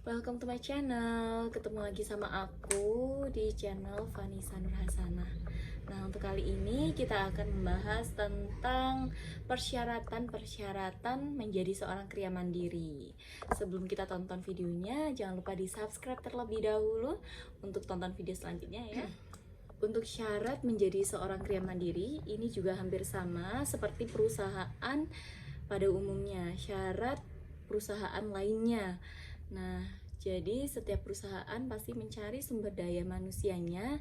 Welcome to my channel. Ketemu lagi sama aku di channel Vanessa Nurhasana. Nah, untuk kali ini kita akan membahas tentang persyaratan menjadi seorang kriya mandiri. Sebelum kita tonton videonya, jangan lupa di subscribe terlebih dahulu untuk tonton video selanjutnya ya. Untuk syarat menjadi seorang kriya mandiri, ini juga hampir sama seperti perusahaan pada umumnya, syarat perusahaan lainnya. Nah, jadi setiap perusahaan pasti mencari sumber daya manusianya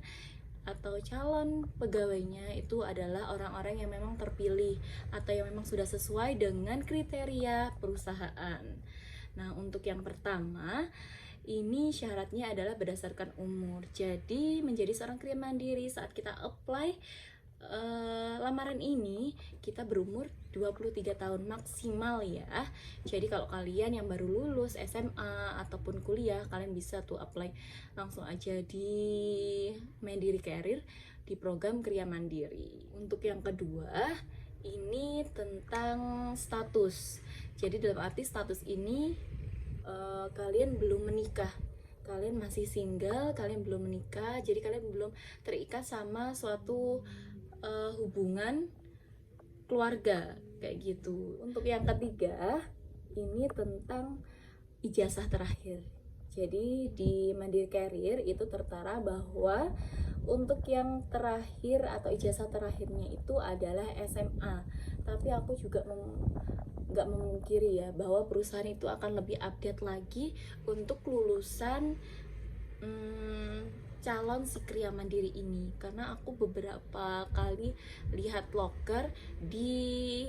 atau calon pegawainya itu adalah orang-orang yang memang terpilih atau yang memang sudah sesuai dengan kriteria perusahaan. Nah, untuk yang pertama, ini syaratnya adalah berdasarkan umur. Jadi, menjadi seorang kriya mandiri saat kita apply lamaran ini kita berumur 23 tahun maksimal ya. Jadi kalau kalian yang baru lulus SMA ataupun kuliah, kalian bisa tuh apply langsung aja di Mandiri Career di program Kriya Mandiri. Untuk yang kedua, ini tentang status. Jadi dalam arti status ini kalian belum menikah, kalian masih single, kalian belum menikah, jadi kalian belum terikat sama suatu hubungan keluarga kayak gitu. Untuk yang ketiga, ini tentang ijazah terakhir. Jadi di Mandiri Career itu tertera bahwa untuk yang terakhir atau ijazah terakhirnya itu adalah SMA. Tapi aku juga nggak memungkiri ya bahwa perusahaan itu akan lebih update lagi untuk lulusan calon si kriya mandiri ini, karena aku beberapa kali lihat vlogger di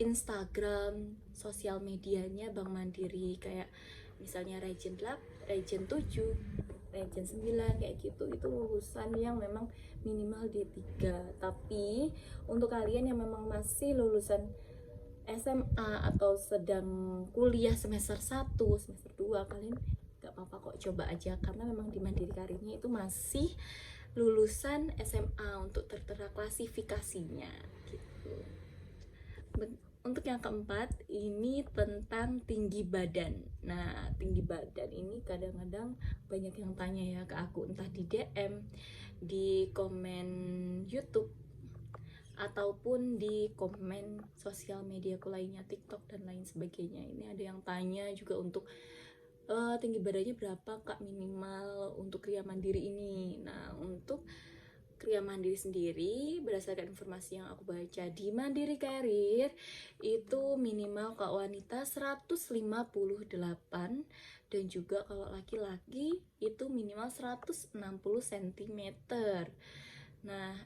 Instagram sosial medianya Bank Mandiri, kayak misalnya Region 8, Region 7, Region 9 kayak gitu. Itu lulusan yang memang minimal D3. Tapi untuk kalian yang memang masih lulusan SMA atau sedang kuliah semester 1, semester 2, kalian gak apa-apa kok, coba aja, karena memang di Mandiri Karirnya itu masih lulusan SMA untuk tertera klasifikasinya gitu. Untuk yang keempat, ini tentang tinggi badan. Nah, tinggi badan ini kadang-kadang banyak yang tanya ya ke aku, entah di DM, di komen YouTube, ataupun di komen sosial mediaku lainnya, TikTok dan lain sebagainya. Ini ada yang tanya juga untuk tinggi badannya berapa kak minimal untuk kriya mandiri ini. Nah, untuk kriya mandiri sendiri, berdasarkan informasi yang aku baca di Mandiri Career, itu minimal kak wanita 158, dan juga kalau laki-laki itu minimal 160 cm. Nah,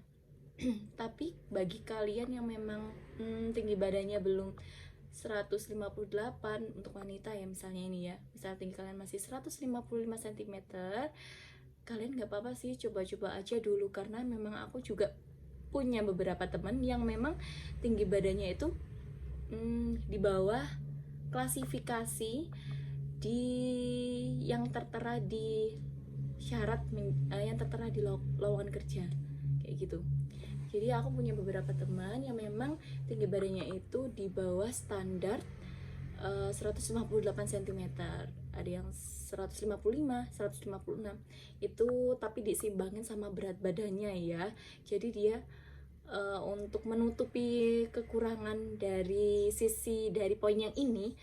tapi bagi kalian yang memang tinggi badannya belum 158 untuk wanita ya, misalnya ini ya, misalnya tinggi kalian masih 155 cm, kalian gak apa-apa sih, coba-coba aja dulu, karena memang aku juga punya beberapa teman yang memang tinggi badannya itu di bawah klasifikasi di yang tertera di syarat yang tertera di lowongan kerja kayak gitu. Jadi aku punya beberapa teman yang memang tinggi badannya itu di bawah standar 158 cm. Ada yang 155, 156. Itu tapi disimbangin sama berat badannya ya. Jadi dia untuk menutupi kekurangan dari poin yang ini,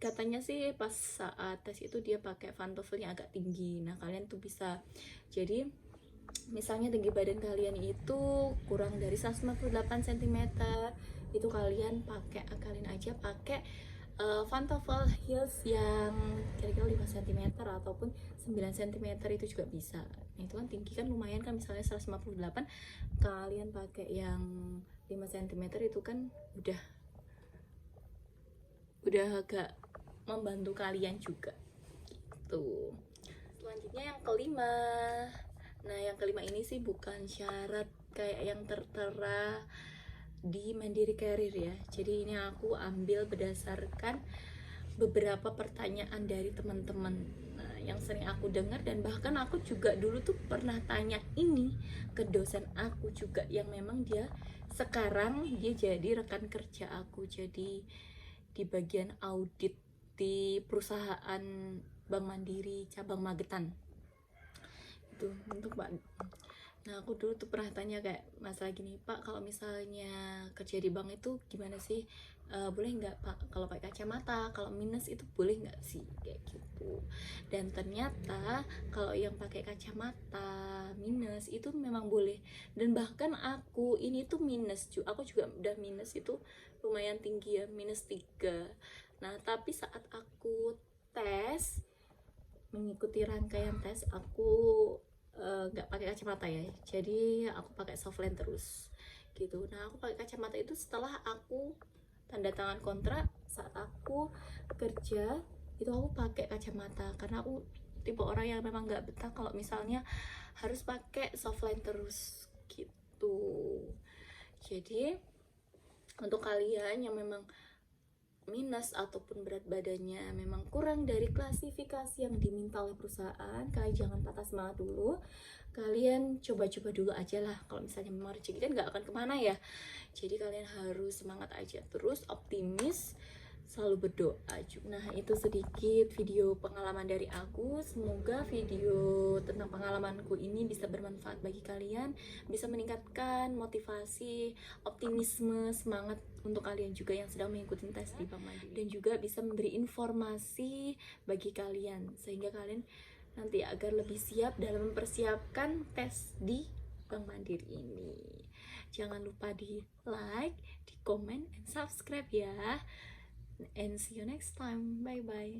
katanya sih pas saat tes itu dia pakai Van TOEFL-nya agak tinggi. Nah, kalian tuh bisa, jadi misalnya tinggi badan kalian itu kurang dari 158 cm, itu kalian akalin aja pakai Van TOEFL heels yang kira-kira 5 cm ataupun 9 cm itu juga bisa. Nah, itu kan tinggi kan, lumayan kan, misalnya 158, kalian pakai yang 5 cm itu kan udah agak membantu kalian juga gitu. Selanjutnya yang kelima. Nah, yang kelima ini sih bukan syarat kayak yang tertera di Mandiri Career ya. Jadi ini aku ambil berdasarkan beberapa pertanyaan dari teman-teman. Nah, yang sering aku dengar, dan bahkan aku juga dulu tuh pernah tanya ini ke dosen aku juga, yang memang sekarang dia jadi rekan kerja aku, jadi di bagian audit di perusahaan Bank Mandiri cabang Magetan itu untuk Pak. Nah aku dulu tuh pernah tanya kayak masalah gini, Pak kalau misalnya kerja di bank itu gimana sih, boleh nggak Pak kalau pakai kacamata, kalau minus itu boleh nggak sih, kayak gitu. Dan ternyata kalau yang pakai kacamata minus itu memang boleh, dan bahkan aku ini tuh minus, aku juga udah minus itu lumayan tinggi ya, -3. Nah tapi saat aku tes, mengikuti rangkaian tes, aku nggak pakai kacamata ya, jadi aku pakai softline terus gitu. Nah aku pakai kacamata itu setelah aku tanda tangan kontrak. Saat aku kerja itu aku pakai kacamata karena aku tipe orang yang memang nggak betah kalau misalnya harus pakai softline terus gitu. Jadi untuk kalian yang memang minus ataupun berat badannya memang kurang dari klasifikasi yang diminta oleh perusahaan, kalian jangan patah semangat dulu, kalian coba-coba dulu aja lah. Kalau misalnya memang rezeki kan nggak akan kemana ya, jadi kalian harus semangat aja terus, optimis, selalu berdoa. Nah itu sedikit video pengalaman dari aku, semoga video tentang pengalamanku ini bisa bermanfaat bagi kalian, bisa meningkatkan motivasi, optimisme, semangat untuk kalian juga yang sedang mengikuti tes di Bank Mandiri, dan juga bisa memberi informasi bagi kalian sehingga kalian nanti agar lebih siap dalam mempersiapkan tes di Bank Mandiri ini. Jangan lupa di like, di komen, and subscribe ya. And see you next time. Bye bye.